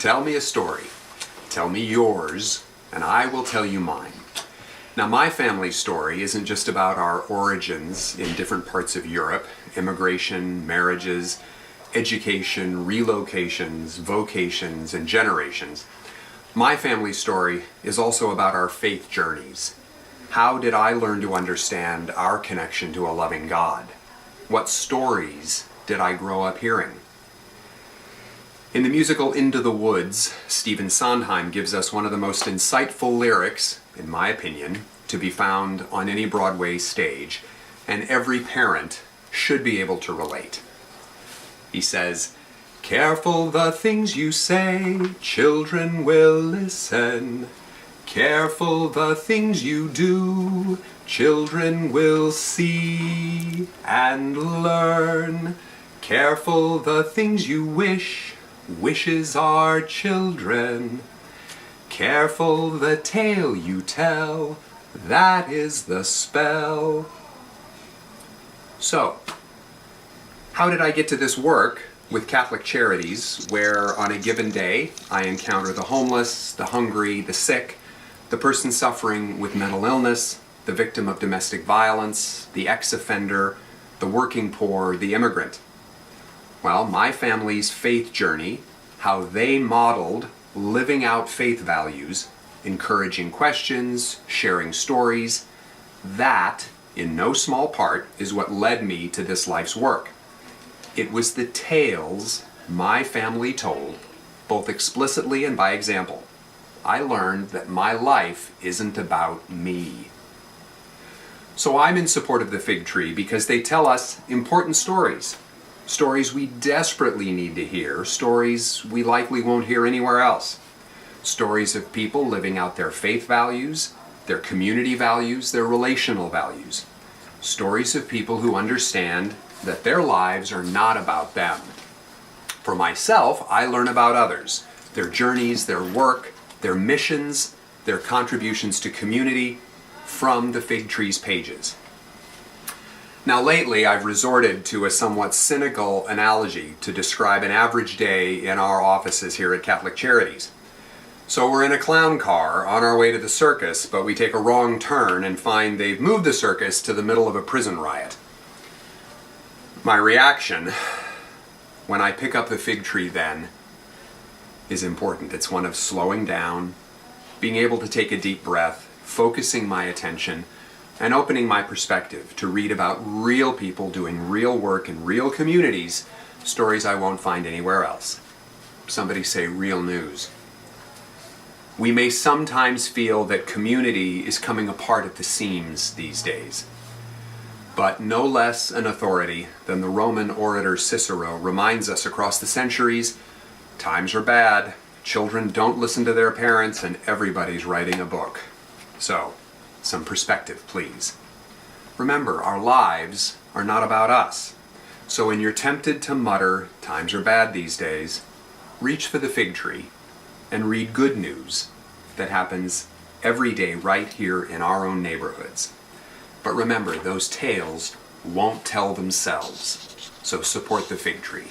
Tell me a story. Tell me yours, and I will tell you mine. Now, my family story isn't just about our origins in different parts of Europe, immigration, marriages, education, relocations, vocations, and generations. My family story is also about our faith journeys. How did I learn to understand our connection to a loving God? What stories did I grow up hearing? In the musical Into the Woods, Stephen Sondheim gives us one of the most insightful lyrics, in my opinion, to be found on any Broadway stage, and every parent should be able to relate. He says, "Careful the things you say, children will listen. Careful the things you do, children will see and learn. Careful the things you wish, wishes are children. Careful the tale you tell, that is the spell." So, how did I get to this work with Catholic Charities, where on a given day I encounter the homeless, the hungry, the sick, the person suffering with mental illness, the victim of domestic violence, the ex-offender, the working poor, the immigrant? Well, my family's faith journey, how they modeled living out faith values, encouraging questions, sharing stories, that, in no small part, is what led me to this life's work. It was the tales my family told, both explicitly and by example. I learned that my life isn't about me. So I'm in support of the Fig Tree because they tell us important stories. Stories we desperately need to hear, stories we likely won't hear anywhere else. Stories of people living out their faith values, their community values, their relational values. Stories of people who understand that their lives are not about them. For myself, I learn about others, their journeys, their work, their missions, their contributions to community from the Fig Tree's pages. Now lately, I've resorted to a somewhat cynical analogy to describe an average day in our offices here at Catholic Charities. So we're in a clown car on our way to the circus, but we take a wrong turn and find they've moved the circus to the middle of a prison riot. My reaction when I pick up the Fig Tree then is important. It's one of slowing down, being able to take a deep breath, focusing my attention, and opening my perspective to read about real people doing real work in real communities, stories I won't find anywhere else. Somebody say real news. We may sometimes feel that community is coming apart at the seams these days. But no less an authority than the Roman orator Cicero reminds us across the centuries, times are bad, children don't listen to their parents, and everybody's writing a book. So, some perspective, please. Remember, our lives are not about us. So when you're tempted to mutter, times are bad these days, reach for the Fig Tree and read good news that happens every day right here in our own neighborhoods. But remember, those tales won't tell themselves, so support the Fig Tree.